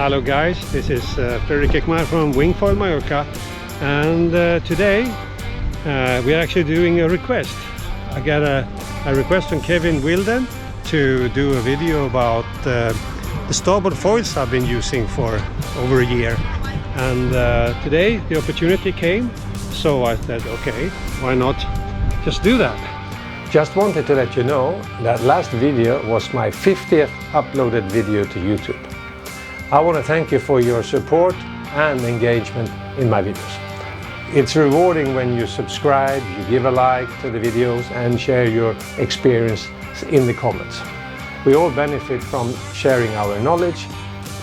Hello guys, this is Peregrin from Wingfoil Mallorca, and today we're actually doing a request. I got a request from Kevin Wilden to do a video about the starboard foils I've been using for over a year, and today the opportunity came, so I said okay, why not just do that. Just wanted to let you know that last video was my 50th uploaded video to YouTube. I want to thank you for your support and engagement in my videos. It's rewarding when you subscribe, you give a like to the videos and share your experience in the comments. We all benefit from sharing our knowledge,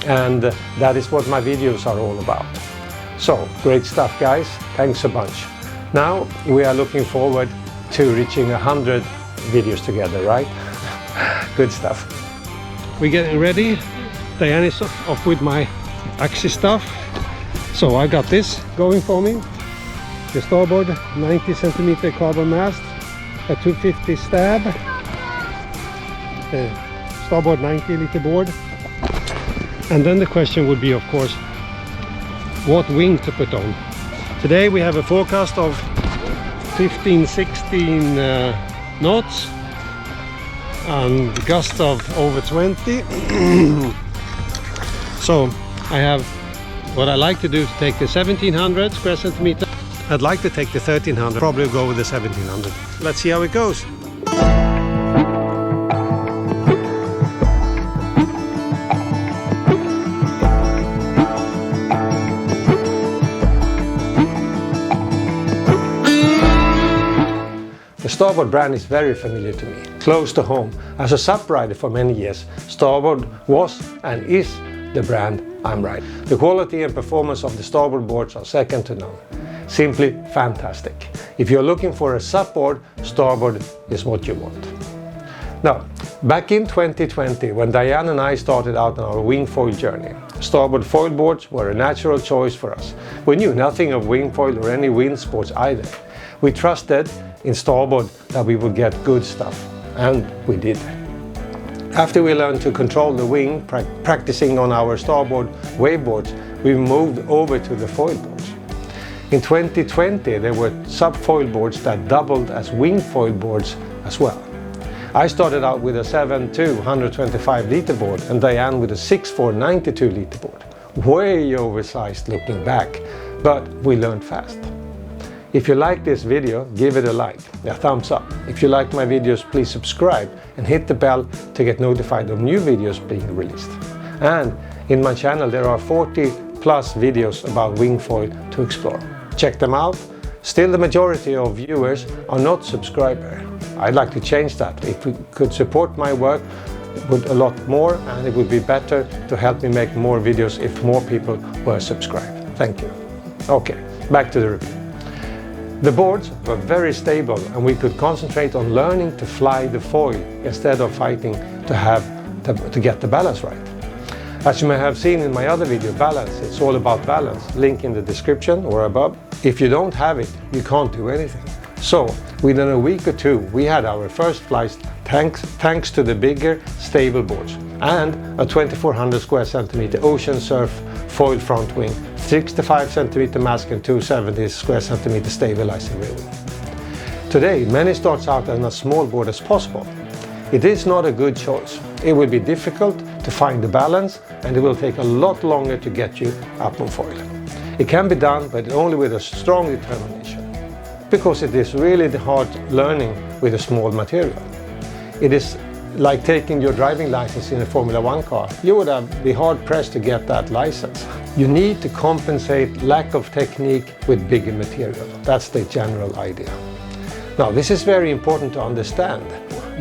and that is what my videos are all about. So, great stuff guys, thanks a bunch. Now we are looking forward to reaching 100 videos together, right? Good stuff. We're getting ready. Diane is off with my Axis stuff, so I got this going for me. The starboard 90 centimeter carbon mast, a 250 stab, starboard 90 liter board, and then the question would be, of course, what wing to put on. Today we have a forecast of 15-16 knots and gust of over 20. So I have what I like to do to take the 1700 square centimeter. I'd like to take the 1300, probably go with the 1700. Let's see how it goes. The Starboard brand is very familiar to me, close to home. As a SUP rider for many years, Starboard was and is the brand I'm riding. The quality and performance of the Starboard boards are second to none. Simply fantastic. If you're looking for a SUP board, Starboard is what you want. Now, back in 2020, when Diane and I started out on our wingfoil journey, Starboard foil boards were a natural choice for us. We knew nothing of wingfoil or any wind sports either. We trusted in Starboard that we would get good stuff, and we did. After we learned to control the wing, practicing on our Starboard waveboards, we moved over to the foil boards. In 2020 there were sub-foil boards that doubled as wing foil boards as well. I started out with a 7.2 125 liter board and Diane with a 6.4 92 liter board. Way oversized looking back, but we learned fast. If you like this video, give it a like, a thumbs up. If you like my videos, please subscribe and hit the bell to get notified of new videos being released. And in my channel there are 40 plus videos about wingfoil to explore. Check them out. Still the majority of viewers are not subscribers. I'd like to change that. If you could support my work with a lot more, and it would be better to help me make more videos if more people were subscribed. Thank you. Okay, back to the review. The boards were very stable and we could concentrate on learning to fly the foil instead of fighting to get the balance right. As you may have seen in my other video, balance, it's all about balance. Link in the description or above. If you don't have it, you can't do anything. So within a week or two we had our first flights thanks to the bigger stable boards and a 2400 square centimeter ocean surf foil front wing, 65 centimeter mast and 270 square centimeter stabilizing rear wing. Today many starts out on a small board as possible. It is not a good choice. It will be difficult to find the balance and it will take a lot longer to get you up on foil. It can be done, but only with a strong determination, because it is really hard learning with a small material. It is like taking your driving license in a Formula 1 car. You would be hard pressed to get that license. You need to compensate lack of technique with bigger material. That's the general idea. Now, this is very important to understand.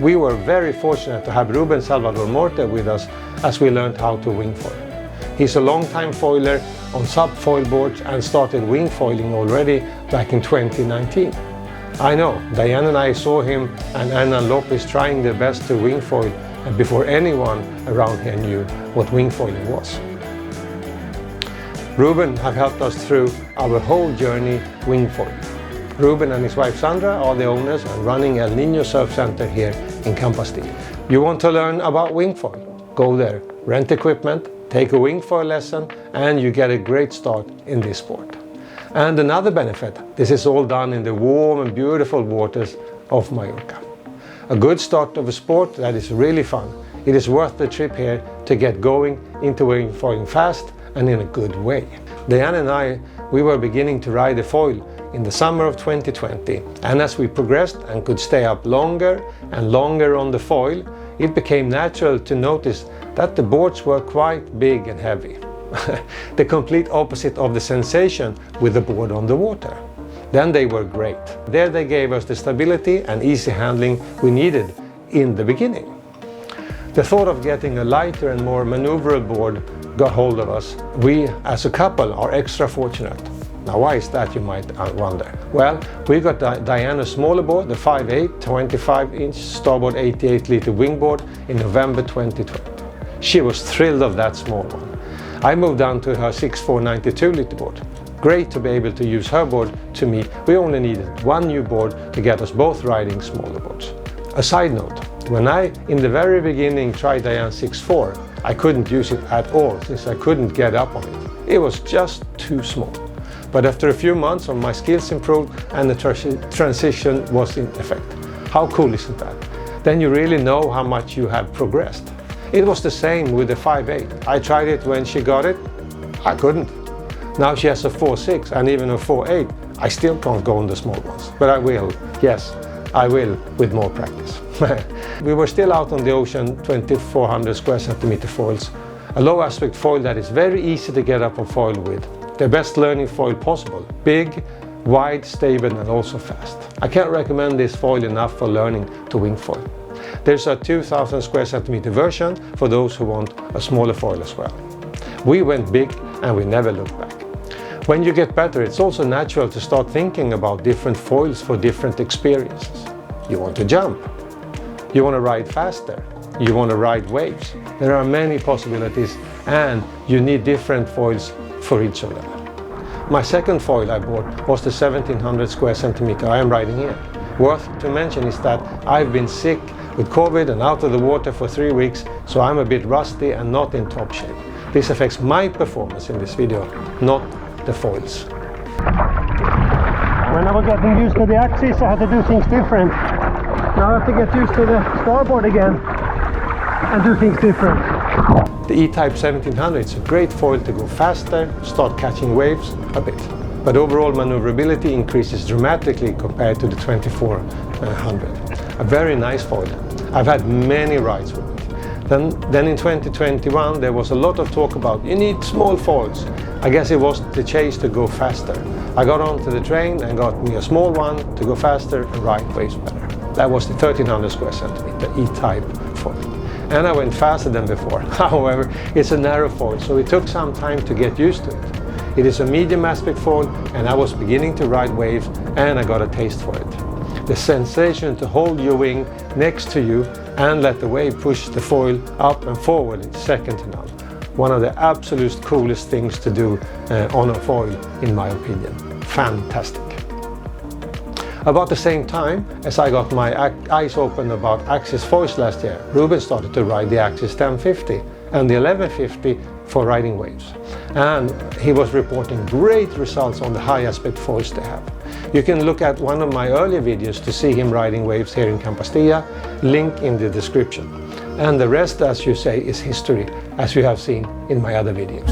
We were very fortunate to have Ruben Salvador Morte with us as we learned how to wingfoil. He's a long-time foiler on sub-foil boards and started wingfoiling already back in 2019. I know, Diane and I saw him and Anna Lopez trying their best to wingfoil before anyone around here knew what wingfoiling was. Ruben have helped us through our whole journey wingfoiling. Ruben and his wife Sandra are the owners and running El Niño Surf Center here in Campastil. You want to learn about wingfoil? Go there, rent equipment, take a wingfoil lesson, and you get a great start in this sport. And another benefit, this is all done in the warm and beautiful waters of Mallorca. A good start of a sport that is really fun. It is worth the trip here to get going into wingfoiling fast and in a good way. Diane and I, we were beginning to ride the foil in the summer of 2020, and as we progressed and could stay up longer and longer on the foil, it became natural to notice that the boards were quite big and heavy. The complete opposite of the sensation with the board on the water. Then they were great. There they gave us the stability and easy handling we needed in the beginning. The thought of getting a lighter and more maneuverable board got hold of us. We as a couple are extra fortunate. Now why is that, you might wonder? Well, we got Diane a smaller board, the 5.8 25-inch Starboard 88-liter wingboard in November 2020. She was thrilled of that small one. I moved down to her 6.4 92-liter board. Great to be able to use her board to me. We only needed one new board to get us both riding smaller boards. A side note, when I in the very beginning tried Diane 6.4, I couldn't use it at all since I couldn't get up on it. It was just too small. But after a few months my skills improved and the transition was in effect. How cool isn't that? Then you really know how much you have progressed. It was the same with the 5.8. I tried it when she got it, I couldn't. Now she has a 4.6 and even a 4.8. I still can't go on the small ones, but I will. Yes, I will with more practice. We were still out on the ocean, 2400 square centimeter foils. A low aspect foil that is very easy to get up on foil with. The best learning foil possible. Big, wide, stable and also fast. I can't recommend this foil enough for learning to wingfoil. There's a 2000 square centimeter version for those who want a smaller foil as well. We went big and we never looked back. When you get better, it's also natural to start thinking about different foils for different experiences. You want to jump. You want to ride faster. You want to ride waves. There are many possibilities and you need different foils for each of them. My second foil I bought was the 1700 square centimeter I am riding here. Worth to mention is that I've been sick with COVID and out of the water for 3 weeks, so I'm a bit rusty and not in top shape. This affects my performance in this video, not the foils. When I was getting used to the axis, I had to do things different. Now I have to get used to the starboard again and do things different. The E-type 1700 is a great foil to go faster, start catching waves a bit. But overall maneuverability increases dramatically compared to the 2400. A very nice foil. I've had many rides with it. Then in 2021 there was a lot of talk about you need small foils. I guess it was the chase to go faster. I got onto the train and got me a small one to go faster and ride waves better. That was the 1300 square centimeter E-type foil. And I went faster than before. However, it's a narrow foil, so it took some time to get used to it. It is a medium aspect foil and I was beginning to ride waves and I got a taste for it. The sensation to hold your wing next to you and let the wave push the foil up and forward is second to none. One of the absolute coolest things to do on a foil, in my opinion. Fantastic. About the same time as I got my eyes open about Axis foils last year, Ruben started to ride the Axis 1050 and the 1150 for riding waves. And he was reporting great results on the high aspect foils they have. You can look at one of my earlier videos to see him riding waves here in Campastilla, link in the description. And the rest, as you say, is history, as you have seen in my other videos.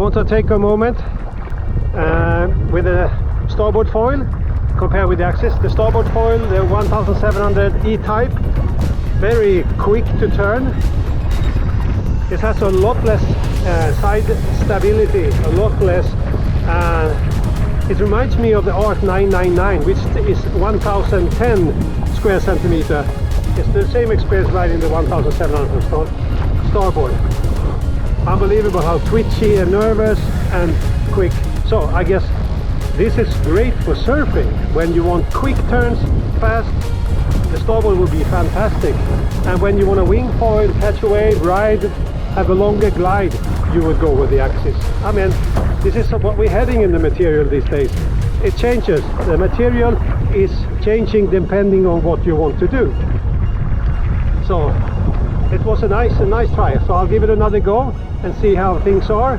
want to take a moment with the starboard foil, compare with the axis. The starboard foil, the 1700 E-type, very quick to turn. It has a lot less side stability, a lot less. It reminds me of the Art 999, which is 1010 square centimeter. It's the same experience right in the 1700 starboard. Unbelievable how twitchy and nervous and quick. So I guess this is great for surfing. When you want quick turns, fast, the starboard will be fantastic. And when you want a wing foil, catch a wave, ride, have a longer glide, you would go with the axis. I mean, this is what we're heading in the material these days. It changes. The material is changing depending on what you want to do. So it was a nice try. So I'll give it another go and see how things are.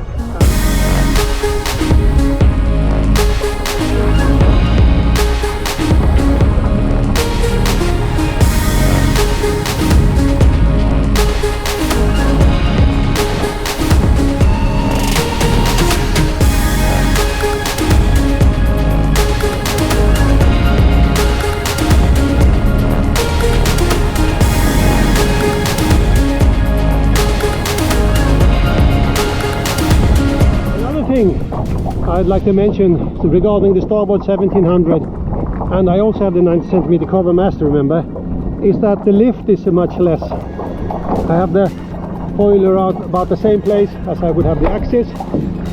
I'd like to mention regarding the Starboard 1700, and I also have the 90 centimeter carbon master, remember, is that the lift is much less. I have the foil around about the same place as I would have the axis,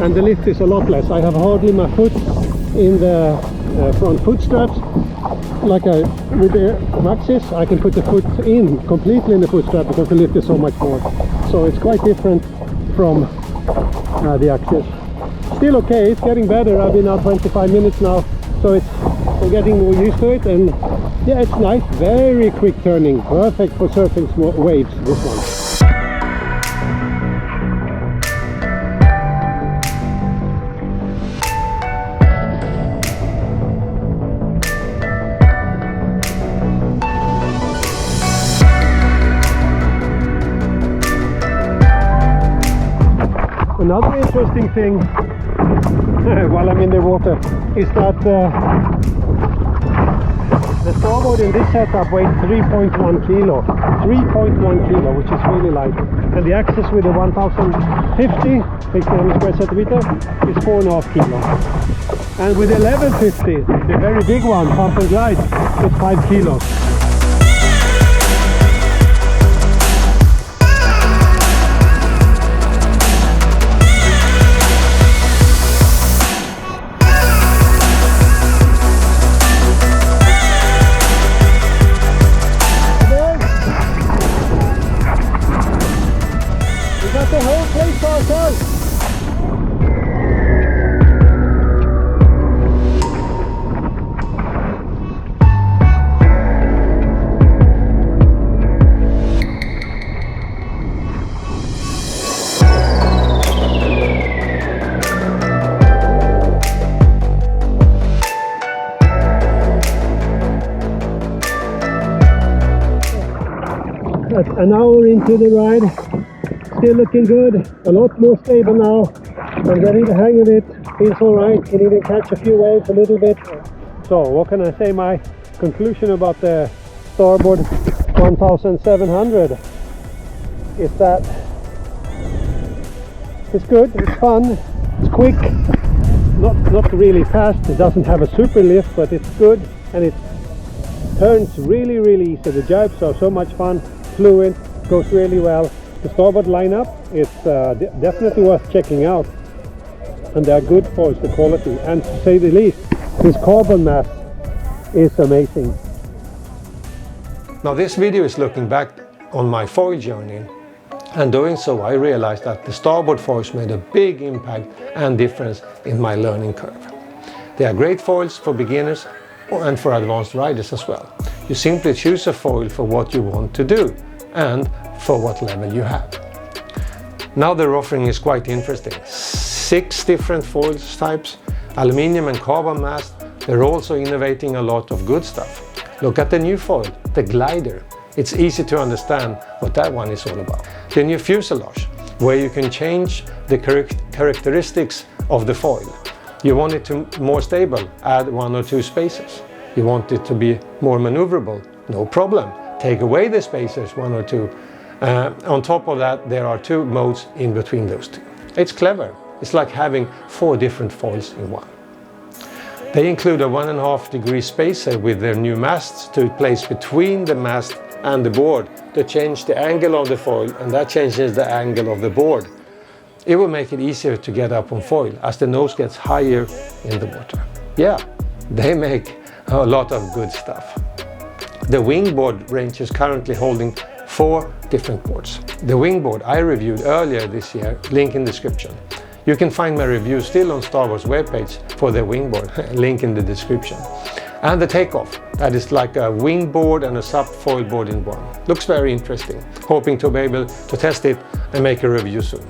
and the lift is a lot less. I have hardly my foot in the front foot straps. Like with the axis, I can put the foot in completely in the foot strap because the lift is so much more. So it's quite different from the axis. Still okay, it's getting better. I've been out 25 minutes now, so I'm getting more used to it, and yeah, it's nice. Very quick turning, perfect for surfing small waves, this one. Another interesting thing while I'm in the water is that the starboard in this setup weighs 3.1 kilo. 3.1 kilo, which is really light. And the axis with the 1050 square centimeter is 4.5 kilo. And with the 1150, the very big one, pump and glide, is 5 kilos. The whole place for ourselves. An hour into the ride. Still looking good, a lot more stable now. I'm getting the hang of it, feels alright, can even catch a few waves a little bit. So what can I say, my conclusion about the Starboard 1700 is that it's good, it's fun, it's quick, not really fast, it doesn't have a super lift, but it's good, and it turns really easy. The jibes are so much fun, fluid, goes really well. The starboard lineup is definitely worth checking out, and they are good foils, the quality, and to say the least, this carbon mast is amazing. Now this video is looking back on my foil journey, and doing so I realized that the starboard foils made a big impact and difference in my learning curve. They are great foils for beginners and for advanced riders as well. You simply choose a foil for what you want to do and for what level you have. Now their offering is quite interesting. 6 different foil types, aluminium and carbon mast. They're also innovating a lot of good stuff. Look at the new foil, the glider. It's easy to understand what that one is all about. The new fuselage. where you can change the characteristics of the foil. You want it to more stable, add 1 or 2 spacers. You want it to be more maneuverable, no problem. Take away the spacers, 1 or 2. On top of that, there are 2 modes in between those 2. It's clever. It's like having 4 different foils in one. They include a 1.5 degree spacer with their new masts to place between the mast and the board to change the angle of the foil, and that changes the angle of the board. It will make it easier to get up on foil as the nose gets higher in the water. Yeah, they make a lot of good stuff. The wingboard range is currently holding 4 different boards. The wingboard I reviewed earlier this year, link in description. You can find my review still on Starboard's webpage for the wingboard, link in the description. And the takeoff, that is like a wingboard and a sub-foil board in one. Looks very interesting, hoping to be able to test it and make a review soon.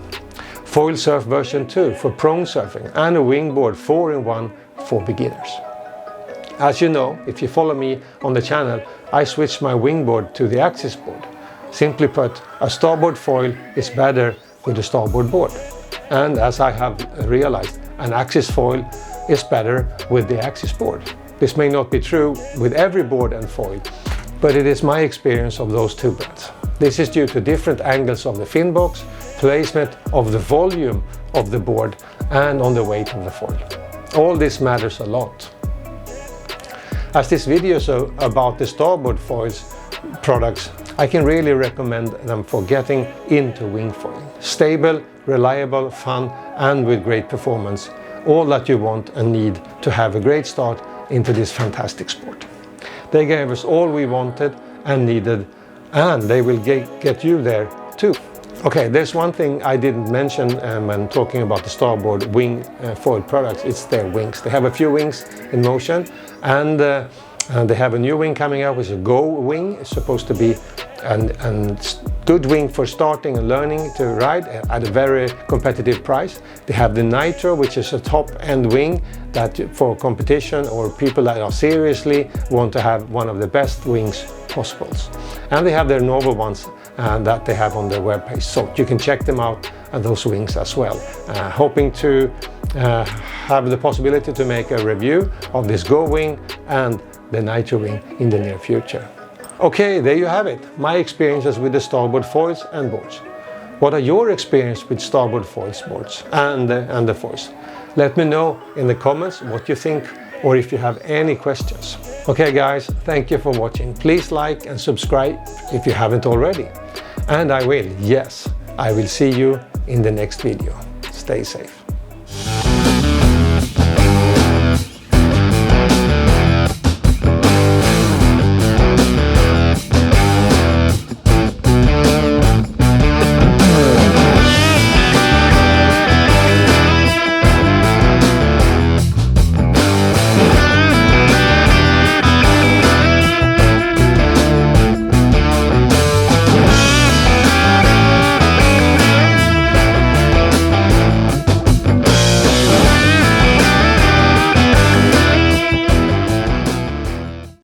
Foil surf version 2 for prone surfing and a wingboard 4-in-1 for beginners. As you know, if you follow me on the channel, I switched my wingboard to the axis board. Simply put, a starboard foil is better with a starboard board. And as I have realized, an axis foil is better with the axis board. This may not be true with every board and foil, but it is my experience of those 2 brands. This is due to different angles of the fin box, placement of the volume of the board, and on the weight of the foil. All this matters a lot. As this video is about the starboard foils products, I can really recommend them for getting into wing foiling. Stable, reliable, fun, and with great performance. All that you want and need to have a great start into this fantastic sport. They gave us all we wanted and needed, and they will get you there too. Okay, there's one thing I didn't mention when talking about the Starboard wing foil products. It's their wings. They have a few wings in motion, and they have a new wing coming out, which is a Go wing. It's supposed to be a good wing for starting and learning to ride at a very competitive price. They have the Nitro, which is a top-end wing that for competition or people that are seriously want to have one of the best wings possible. And they have their normal ones that they have on their webpage, so you can check them out and those wings as well. Hoping to have the possibility to make a review of this Go wing and the Nitro wing in the near future. Okay, there you have it, my experiences with the starboard foils and boards. What are your experiences with starboard foils boards and the foils? Let me know in the comments what you think, or if you have any questions. Okay guys, thank you for watching. Please like and subscribe if you haven't already. And I will see you in the next video. Stay safe.